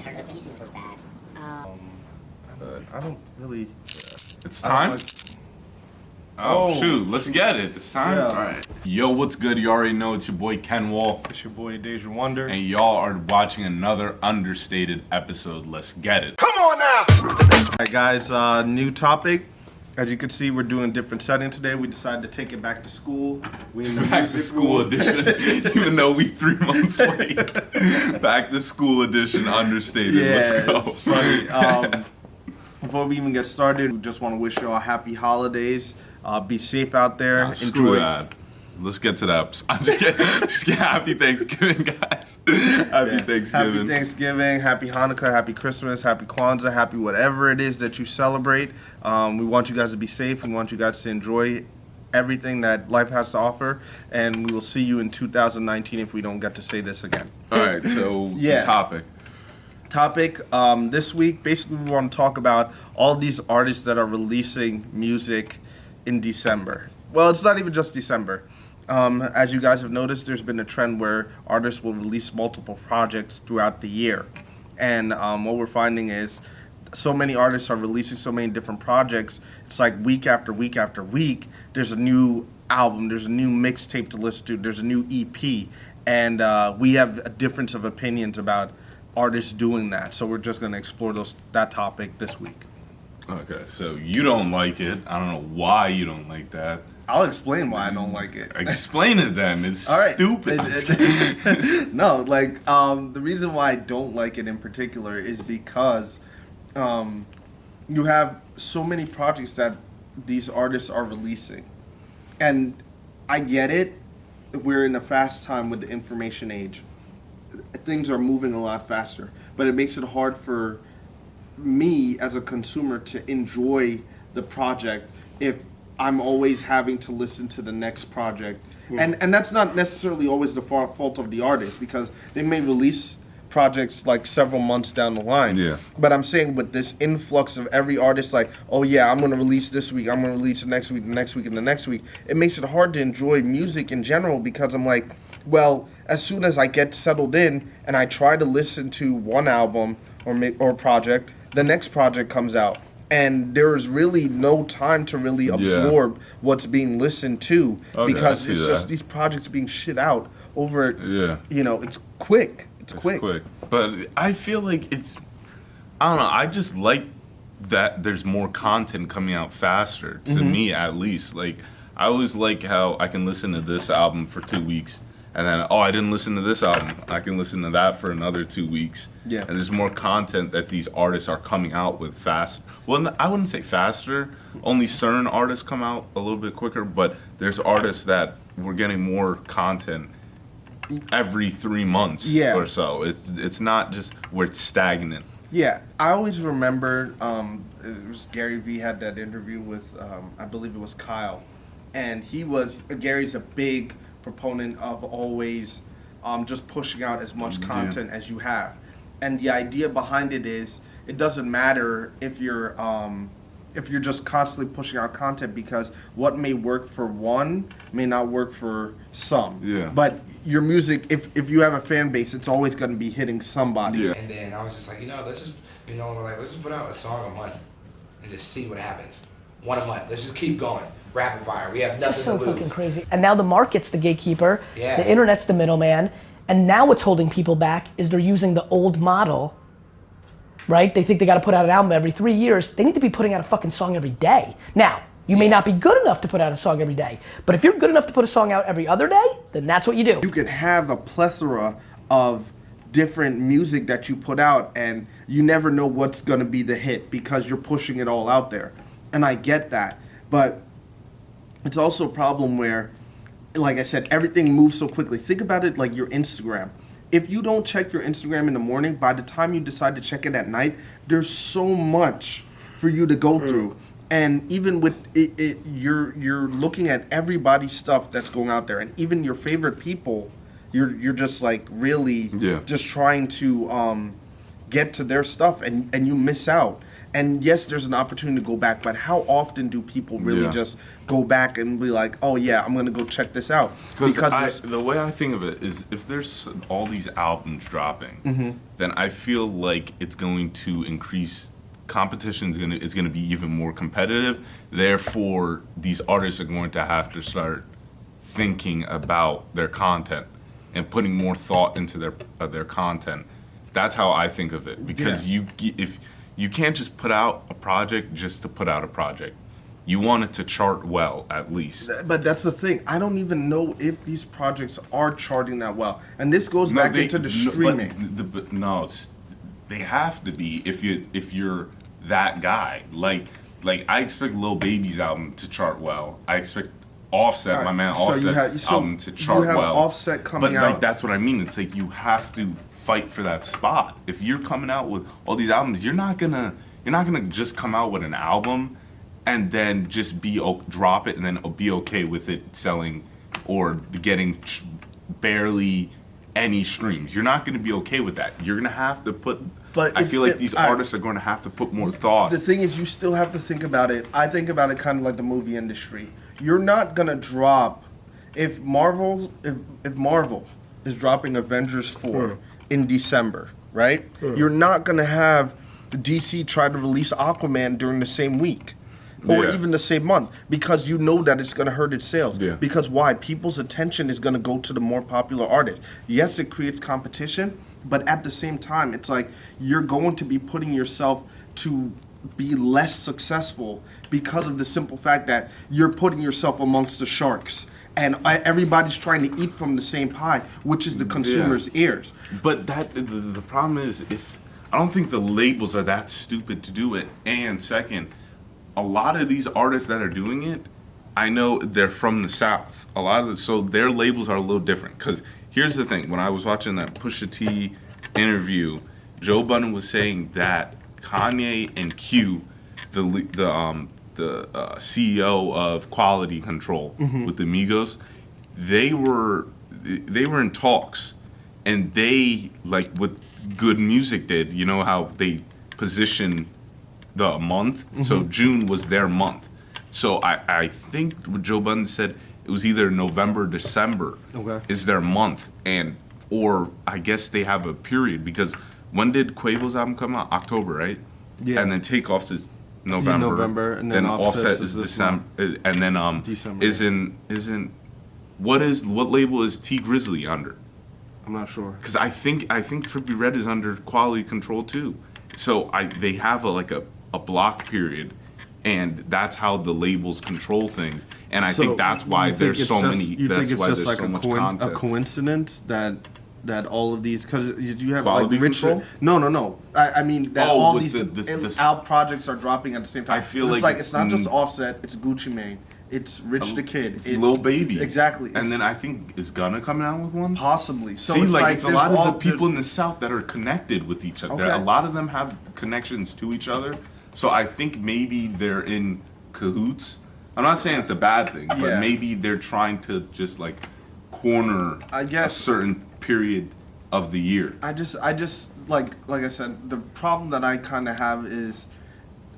heard the pieces were bad. I don't really. It's time? Oh, Shoot, let's get it. It's time? Yeah. Alright. Yo, what's good? You already know it's your boy Ken Wall. It's your boy Deja Wonder. And y'all are watching another Understated episode. Let's get it. Come on now! Alright guys, new topic. As you can see, we're doing a different setting today. We decided to take it back to school. We in the Back to music school room. edition. Even though we 3 months late. Back to school edition Understated. Yeah, Let's go. it's funny. Before we even get started, we just want to wish you all happy holidays. Be safe out there. Screw that. Let's get to that. I'm just kidding. Happy Thanksgiving, guys. Happy Thanksgiving. Happy Thanksgiving, happy Hanukkah, happy Christmas, happy Kwanzaa, happy whatever it is that you celebrate. We want you guys to be safe. We want you guys to enjoy everything that life has to offer. And we will see you in 2019 if we don't get to say this again. All right, so Yeah. the topic. This week, basically we want to talk about all these artists that are releasing music in December. Well, it's not even just December. As you guys have noticed, there's been a trend where artists will release multiple projects throughout the year. And what we're finding is so many artists are releasing so many different projects. It's like week after week after week, there's a new album, there's a new mixtape to listen to, there's a new EP. And we have a difference of opinions about artists doing that. So we're just going to explore that topic this week. Okay, so you don't like it. I don't know why you don't like that. I'll explain why I don't like it. Explain it then. It's All right. stupid. No, like the reason why I don't like it in particular is because you have so many projects that these artists are releasing, and I get it. We're in a fast time with the information age. Things are moving a lot faster, but it makes it hard for me as a consumer to enjoy the project if I'm always having to listen to the next project. And that's not necessarily always the fault of the artist, because they may release projects like several months down the line. Yeah. But I'm saying with this influx of every artist, like, oh yeah, I'm going to release this week, I'm going to release the next week, the next week, and the next week, it makes it hard to enjoy music in general, because I'm like, well, as soon as I get settled in and I try to listen to one album or project, the next project comes out. And there's really no time to really absorb what's being listened to, because it's just these projects being shit out over, it's quick. It's quick. But I feel like I don't know, I just like that there's more content coming out faster, to me at least. Like, I always like how I can listen to this album for 2 weeks, and then, I didn't listen to this album, I can listen to that for another 2 weeks. Yeah. And there's more content that these artists are coming out with fast. Well, I wouldn't say faster. Only certain artists come out a little bit quicker, but there's artists that we're getting more content every 3 months or so. It's not just where it's stagnant. Yeah, I always remember it was DailyVee had that interview with I believe it was Kyle, and Gary's a big proponent of always just pushing out as much content as you have. And the idea behind it is it doesn't matter if you're just constantly pushing out content, because what may work for one may not work for some. Yeah. But your music, if you have a fan base, it's always going to be hitting somebody. Yeah. And then I was just like, let's just put out a song a month and just see what happens. One a month. Let's just keep going. Rapid fire. We have nothing It's just so to lose. fucking crazy. And now the market's the gatekeeper. Yeah. The internet's the middleman. And now what's holding people back is they're using the old model, right? They think they got to put out an album every 3 years. They need to be putting out a fucking song every day. Now, you may not be good enough to put out a song every day, but if you're good enough to put a song out every other day, then that's what you do. You can have a plethora of different music that you put out, and you never know what's going to be the hit because you're pushing it all out there. And I get that. But it's also a problem where, like I said, everything moves so quickly. Think about it like your Instagram. If you don't check your Instagram in the morning, by the time you decide to check it at night, there's so much for you to go through. And even with it, you're looking at everybody's stuff that's going out there, and even your favorite people, you're just like really just trying to get to their stuff, and you miss out. And yes, there's an opportunity to go back, but how often do people really Yeah. just go back and be like, oh yeah, I'm gonna go check this out? Because the way I think of it is, if there's all these albums dropping, then I feel like it's going to increase competition. It's gonna be even more competitive. Therefore, these artists are going to have to start thinking about their content and putting more thought into their content. That's how I think of it. Because if you can't just put out a project just to put out a project. You want it to chart well, at least. But that's the thing. I don't even know if these projects are charting that well. And this goes back into the streaming. They have to be if you're that guy. Like I expect Lil Baby's album to chart well. I expect Offset, my man Offset, album to chart you have well. Offset coming but out. Like that's what I mean. It's like you have to fight for that spot. If you're coming out with all these albums, you're not gonna just come out with an album and then just drop it and then be okay with it selling or getting barely any streams. You're not gonna be okay with that. You're gonna have to put. But I feel like these artists are going to have to put more thought. The thing is, you still have to think about it. I think about it kind of like the movie industry. You're not gonna drop if Marvel is dropping Avengers 4 in December, right? You're not gonna have DC try to release Aquaman during the same week. Or even the same month, because you know that it's going to hurt its sales. Yeah. Because why? People's attention is going to go to the more popular artists. Yes, it creates competition, but at the same time, it's like you're going to be putting yourself to be less successful because of the simple fact that you're putting yourself amongst the sharks. And everybody's trying to eat from the same pie, which is the consumer's ears. But the problem is, if I don't think the labels are that stupid to do it. And second, a lot of these artists that are doing it, I know they're from the South. So their labels are a little different. Because here's the thing: when I was watching that Pusha T interview, Joe Budden was saying that Kanye and Q, the CEO of Quality Control with the Migos, they were in talks, and they, like what Good Music did. You know how they position the month. So June was their month. So I think what Joe Budden said, it was either November or December is their month, or I guess they have a period, because when did Quavo's album come out? October, right? Yeah. And then Takeoff's is November, and then Offset is December, and then December. Isn't what label is T Grizzly under? I'm not sure. Because I think Trippie Redd is under Quality Control too. So they have a block period, and that's how the labels control things. And I think that's why there's so many. You that's think it's why just there's like so much content. a coincidence that all of these, because you have Quality like Richard. Control? No. I mean that all these the out projects are dropping at the same time. I feel it's like it's not just Offset. It's Gucci Mane. It's Rich the Kid. It's Lil Baby. Exactly. And then I think is Gunna coming out with one? Possibly. So See, it's it's a lot of the there's- people in the South that are connected with each other. Okay. A lot of them have connections to each other. So I think maybe they're in cahoots. I'm not saying it's a bad thing, but Yeah. maybe they're trying to just like corner I guess- a certain period of the year. I just like I said, the problem that I kind of have is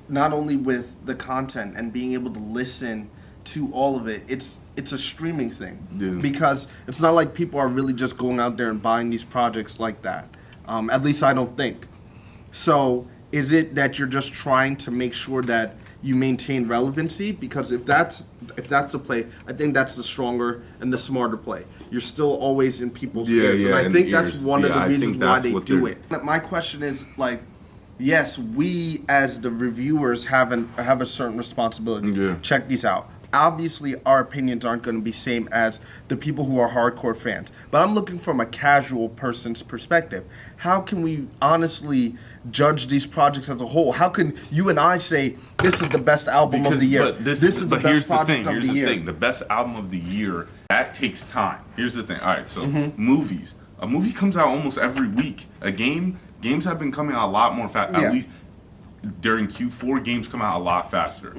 not only with the content and being able to listen to all of it. It's a streaming thing. Yeah. Because it's not like people are really just going out there and buying these projects like that. At least I don't think. So is it that you're just trying to make sure that you maintain relevancy? Because if that's the play, I think that's the stronger and the smarter play. You're still always in people's ears, and I think that's one of the reasons why they do it. My question is like, yes, we as the reviewers have a certain responsibility. Yeah. Check these out. Obviously, our opinions aren't going to be same as the people who are hardcore fans. But I'm looking from a casual person's perspective. How can we honestly judge these projects as a whole? How can you and I say this is the best album of the year? But this is the best project of the year. Here's the thing. The best album of the year, that takes time. Here's the thing. All right, so movies. A movie comes out almost every week. Games have been coming out a lot more fast. Yeah. At least during Q4, games come out a lot faster.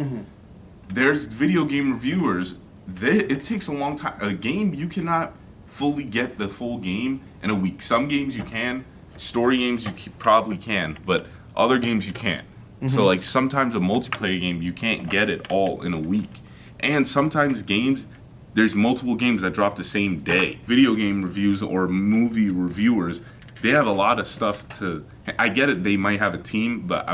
There's video game reviewers. It takes a long time. A game, you cannot fully get the full game in a week. Some games you can. Story games you probably can, but other games you can't. So like sometimes a multiplayer game you can't get it all in a week, and sometimes games there's multiple games that drop the same day. Video game reviews or movie reviewers, they have a lot of stuff to. I get it, they might have a team, but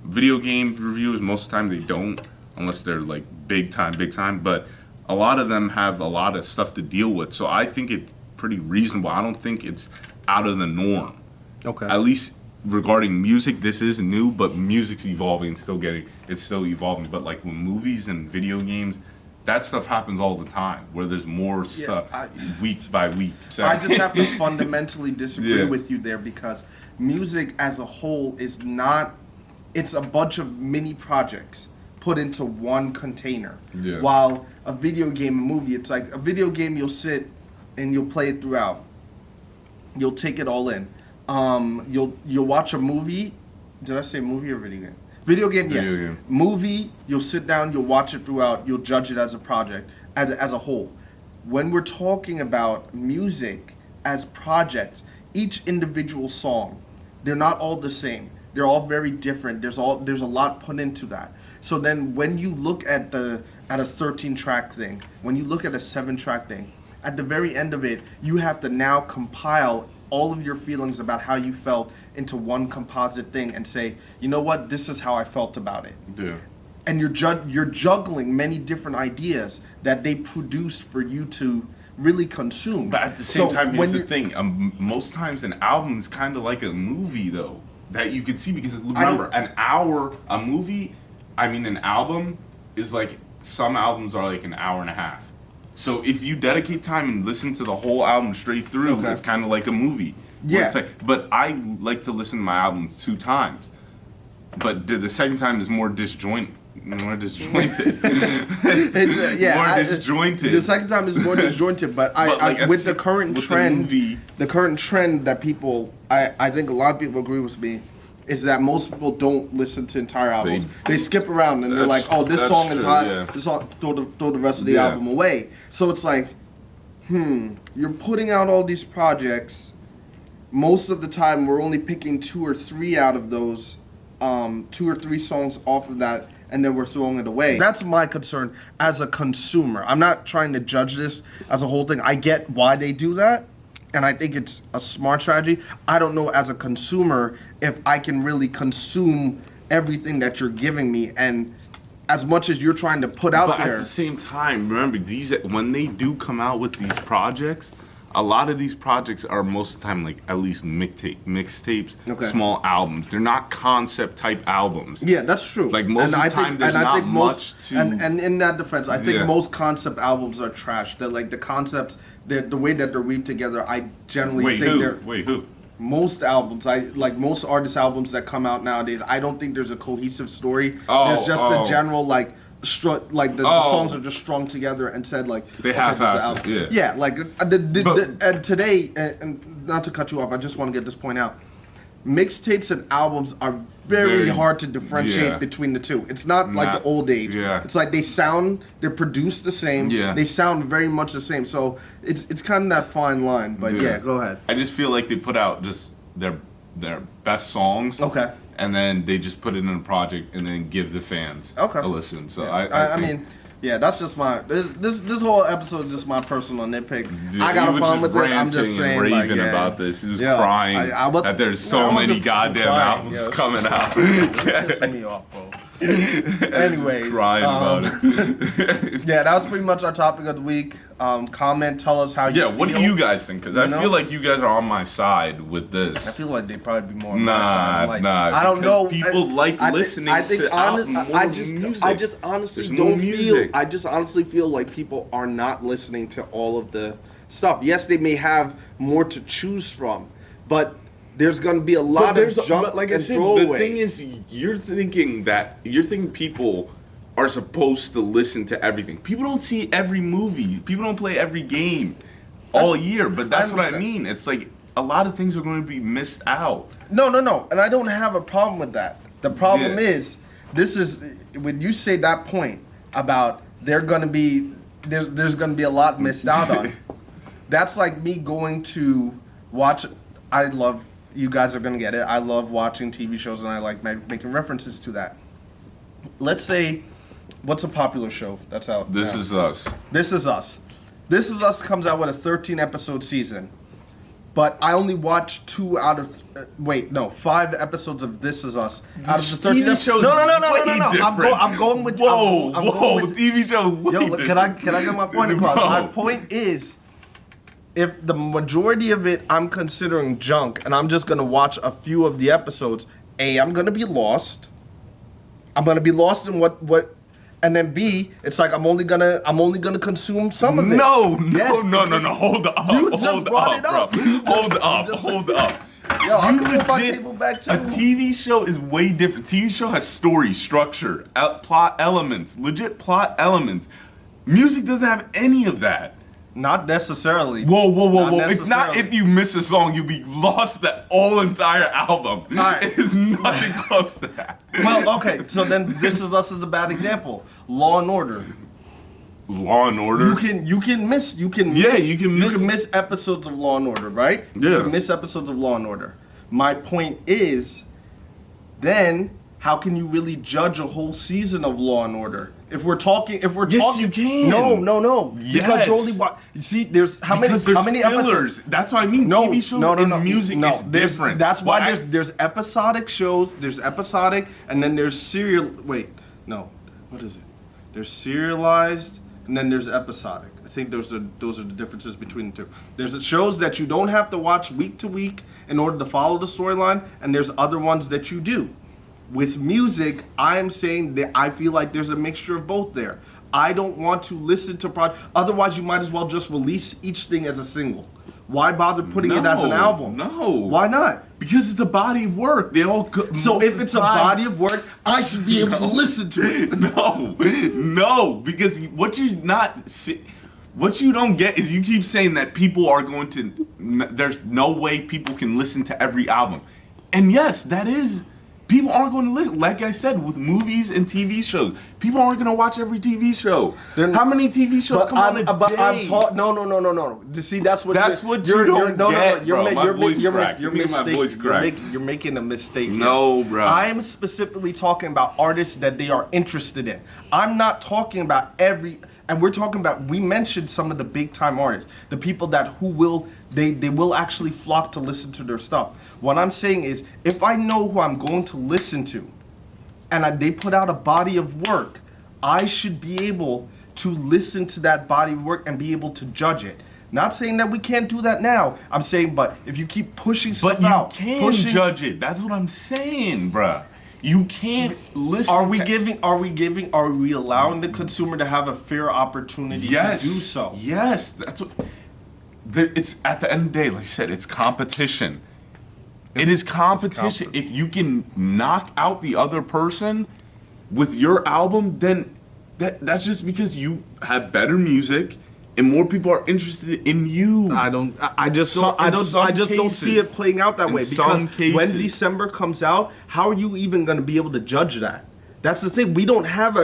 video game reviewers most of the time they don't, unless they're like big time. But a lot of them have a lot of stuff to deal with, so I think it's pretty reasonable. I don't think it's out of the norm. Okay. At least regarding music, this is new, but music's evolving, it's still evolving. But like with movies and video games, that stuff happens all the time, where there's more stuff week by week. I just have to fundamentally disagree with you there, because music as a whole is not, it's a bunch of mini projects put into one container. Yeah. While a video game, a movie, it's like a video game, you'll sit and you'll play it throughout. You'll take it all in. You'll watch a movie. Did I say movie or video game? Video game, yeah. Video game. Movie, you'll sit down, you'll watch it throughout, you'll judge it as a project, as a whole. When we're talking about music as projects, each individual song, they're not all the same. They're all very different. There's a lot put into that. So then when you look at a 13-track thing, when you look at a 7-track thing, at the very end of it, you have to now compile all of your feelings about how you felt into one composite thing and say, you know what, this is how I felt about it. Yeah. And you're juggling many different ideas that they produced for you to really consume. But at the same time, here's the thing. Most times an album is kind of like a movie, though, that you can see. Because remember, an album is like, some albums are like an hour and a half. So if you dedicate time and listen to the whole album straight through, it's kind of like a movie. Yeah. It's like, but I like to listen to my albums 2 times. But the second time is more disjointed. More disjointed. More disjointed. The second time is more disjointed, but with the current trend, the current trend that people, I think a lot of people agree with me, is that most people don't listen to entire albums. They skip around and they're like, oh, this song is hot. Yeah. This song, throw the rest of the album away. So it's like, you're putting out all these projects. Most of the time, we're only picking 2 or 3 out of those, 2 or 3 songs off of that, and then we're throwing it away. That's my concern as a consumer. I'm not trying to judge this as a whole thing. I get why they do that, and I think it's a smart strategy. I don't know as a consumer if I can really consume everything that you're giving me, and as much as you're trying to put out there. But at the same time, remember, when they do come out with these projects, a lot of these projects are most of the time like at least mixtapes, small albums. They're not concept type albums. Yeah, that's true. Like most of the time, there's not much to. And in that defense, I think most concept albums are trash. They're like the concepts, the way that they're weaved together. I generally think they're. Wait, who? Most albums, most artist albums that come out nowadays, I don't think there's a cohesive story. There's just a general the songs are just strung together and said like they half-assed it. Yeah, like and today, and not to cut you off, I just want to get this point out. Mixtapes and albums are very hard to differentiate between the two. It's not like the old age. Yeah. It's like they're produced the same. Yeah. They sound very much the same. So it's kind of that fine line. But go ahead. I just feel like they put out just their best songs. Okay. And then they just put it in a project and then give the fans a listen. So I mean, that's just my this whole episode is just my personal nitpick. Dude, I got a problem with it. I'm just saying, raving about this. He was crying that there's so many goddamn albums coming out. Pissing me off, bro. Anyways, crying about it. That was pretty much our topic of the week. Comment, tell us how you feel. What do you guys think? Because I feel like you guys are on my side with this. I feel like they'd probably be more on my side. Nah. I don't know. People listening to music. I just honestly don't feel. I just honestly feel like people are not listening to all of the stuff. Yes, they may have more to choose from, but there's going to be a lot of junk and throwaway. The thing is, you're thinking people are supposed to listen to everything. People don't see every movie. People don't play every game all year. But that's what I mean. It's like a lot of things are going to be missed out. No. And I don't have a problem with that. The problem is, this is when you say that point about there's going to be a lot missed out on. That's like me going to watch. I love you guys are gonna get it. I love watching TV shows and I like making references to that. Let's say, what's a popular show that's out? This now? Is Us. This Is Us. This Is Us comes out with a 13 episode season. But I only watched 5 episodes of This Is Us out of the 13 TV shows. No. Different. I'm going with Whoa, I'm going with, TV show. Yo, can I get my point across? My point is, if the majority of it I'm considering junk, and I'm just gonna watch a few of the episodes, I'm gonna be lost. I'm gonna be lost in what, and then B, it's like I'm only gonna consume some of it. No. Hold up. You just brought it up. Hold up. Yo, I'm gonna put my table back too. A TV show is way different. TV show has story, structure, plot elements, legit plot elements. Music doesn't have any of that. Not necessarily. Whoa. It's not if you miss a song, you'll be lost that whole entire album. Right. It is nothing close to that. Well, okay, so then This Is Us is a bad example. Law and Order. Law and Order. You can miss episodes of Law and Order, right? Yeah. You can miss episodes of Law and Order. My point is, then how can you really judge a whole season of Law and Order? If we're talking, you can. No. Yes. Because you're only you see, there's how many fillers. episodes? That's what I mean. TV shows and music is different. That's why there's episodic shows. There's episodic, and then there's serial. Wait, no, what is it? There's serialized, and then there's episodic. I think those are the differences between the two. There's shows that you don't have to watch week to week in order to follow the storyline, and there's other ones that you do. With music, I'm saying that I feel like there's a mixture of both there. I don't want to listen to otherwise you might as well just release each thing as a single. Why bother putting it as an album? No. Why not? Because it's a body of work. They all So if it's a body of work, I should be able to listen to it. No, because what you don't get is you keep saying that people are going to. There's no way people can listen to every album, and yes, that is. People aren't going to listen. Like I said, with movies and TV shows, people aren't going to watch every TV show. How many TV shows come on a day? No. See, that's what you don't get, bro. You're making a mistake here. No, bro. I'm specifically talking about artists that they are interested in. I'm not talking about and we're talking about, we mentioned some of the big time artists, the people that they will actually flock to listen to their stuff. What I'm saying is, if I know who I'm going to listen to, and they put out a body of work, I should be able to listen to that body of work and be able to judge it. Not saying that we can't do that now. I'm saying, but if you keep pushing stuff out, but you can judge it. That's what I'm saying, bruh. You can't listen. Are we allowing the consumer to have a fair opportunity to do so? Yes, that's what. It's at the end of the day, like I said, it's competition. It is competition. If you can knock out the other person with your album, then that's just because you have better music and more people are interested in you. I just don't see it playing out that way, because when December comes out, how are you even going to be able to judge that? That's the thing. We don't have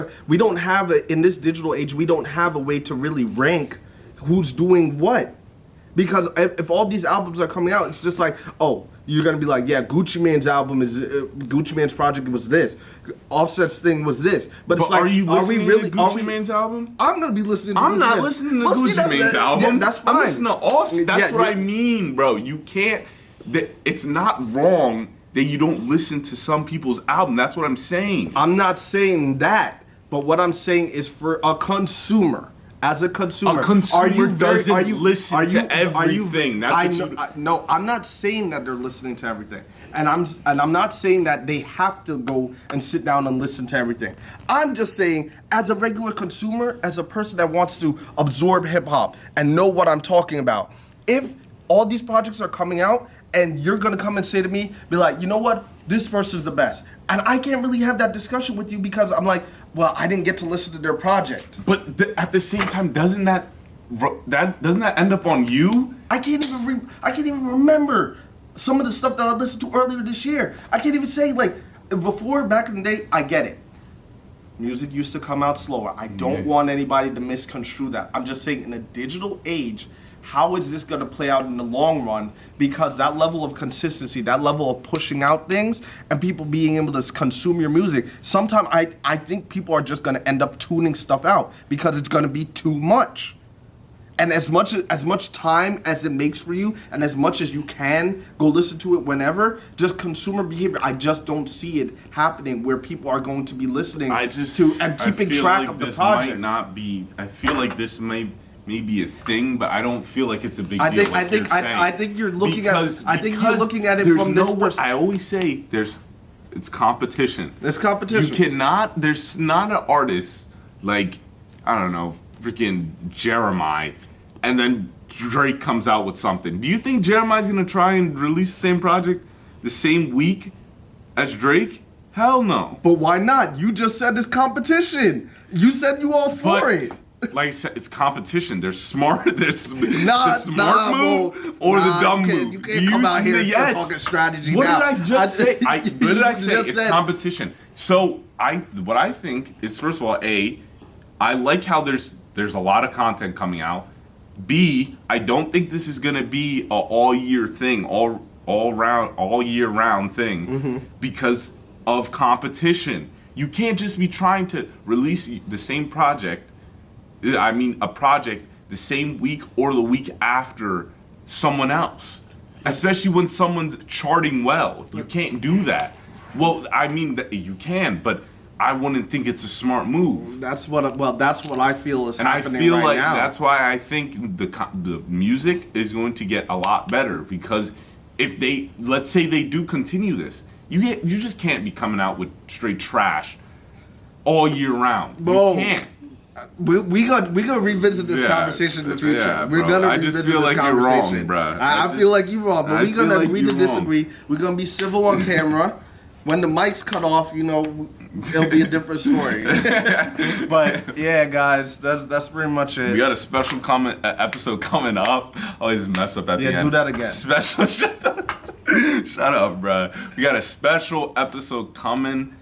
in this digital age, we don't have a way to really rank who's doing what. Because if all these albums are coming out, it's just like, oh, you're gonna be like, yeah, Gucci Mane's album is Gucci Mane's project was this, Offset's thing was this. But it's like, are you listening to Gucci Mane's album? I'm gonna be listening. I'm not listening to Gucci Mane's album. Yeah, that's fine. I'm listening to Offset. That's what I mean, bro. You can't. It's not wrong that you don't listen to some people's album. That's what I'm saying. I'm not saying that, but what I'm saying is for a consumer. As a consumer, doesn't listen to everything. No, I'm not saying that they're listening to everything, and I'm not saying that they have to go and sit down and listen to everything. I'm just saying, as a regular consumer, as a person that wants to absorb hip hop and know what I'm talking about, if all these projects are coming out and you're gonna come and say to me, be like, you know what, this person's the best, and I can't really have that discussion with you because I'm like, well, I didn't get to listen to their project. But at the same time, doesn't that end up on you? I can't even remember some of the stuff that I listened to earlier this year. I can't even say, like, before, back in the day, I get it. Music used to come out slower. I don't want anybody to misconstrue that. I'm just saying, in a digital age, how is this going to play out in the long run? Because that level of consistency, that level of pushing out things, and people being able to consume your music, sometimes I think people are just going to end up tuning stuff out because it's going to be too much. And as much time as it makes for you, and as much as you can go listen to it whenever, just consumer behavior, I just don't see it happening where people are going to be listening to and keeping track of the project. Might not be. I feel like this may be a thing, but I don't feel like it's a big I deal. think you're looking at it from this perspective. I always say it's competition. There's competition. You cannot. There's not an artist like, I don't know, freaking Jeremiah, and then Drake comes out with something. Do you think Jeremiah's gonna try and release the same project the same week as Drake? Hell no. But why not? You just said it's competition. You said you all for it. Like I said, it's competition. There's the smart move or the dumb move. You can't come out here and talking strategy what now. What did I just say? What did I say? It's competition. So what I think is, first of all, I like how there's a lot of content coming out. B, I don't think this is gonna be a all year thing, all year round thing, because of competition. You can't just be trying to release the same project. A project the same week or the week after someone else, especially when someone's charting well. You can't do that. Well, you can, but I wouldn't think it's a smart move. That's what I feel is happening right now. And I feel like that's why I think the music is going to get a lot better, because if let's say they do continue this, you just can't be coming out with straight trash all year round. Bro, you can't. We gonna revisit this conversation in the future. Yeah, we're gonna I revisit just feel this like conversation. you're wrong, bro. I feel like you're wrong, but we're gonna agree to disagree. Wrong. We're gonna be civil on camera. When the mic's cut off, it'll be a different story. But yeah, guys, that's pretty much it. We got a special episode coming up. I always mess up at the end. Yeah, do that again. Special. Shut up, bro. We got a special episode coming.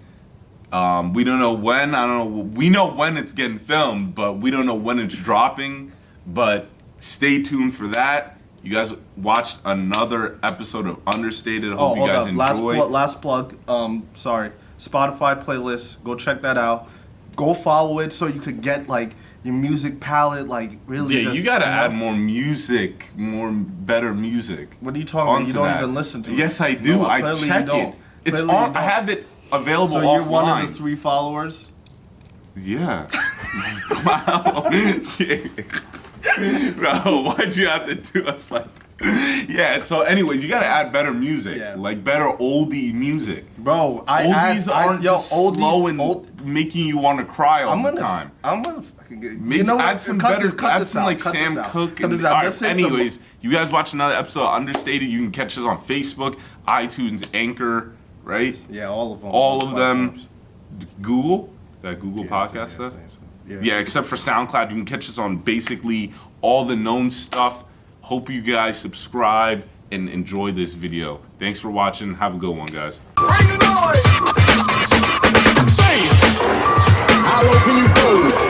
We don't know when. I don't know. We know when it's getting filmed, but we don't know when it's dropping. But stay tuned for that. You guys watched another episode of Understated. Hope you guys enjoyed. Last plug. Sorry. Spotify playlist. Go check that out. Go follow it so you could get your music palette. Really. Yeah, you gotta add more music, better music. What are you talking about? You don't even listen to it. Yes, I do. No, I clearly check you don't. it. It's Clearly on. you don't. I have it available So offline. you're one of the 3 followers? Yeah. Wow. Bro, why'd you have to do us like that? Yeah, so anyways, you gotta add better music. Yeah. Better oldie music. Bro, oldies aren't just slow and making you want to cry all the time. I'm gonna fucking get... Maybe add some Sam Cooke. Anyways, you guys watch another episode of Understated. You can catch us on Facebook, iTunes, Anchor, right? Yeah, all of them. All of them. Google? That Google podcast stuff? Yeah, except for SoundCloud. You can catch us on basically all the known stuff. Hope you guys subscribe and enjoy this video. Thanks for watching. Have a good one, guys. Bring the noise! Bass! How low can you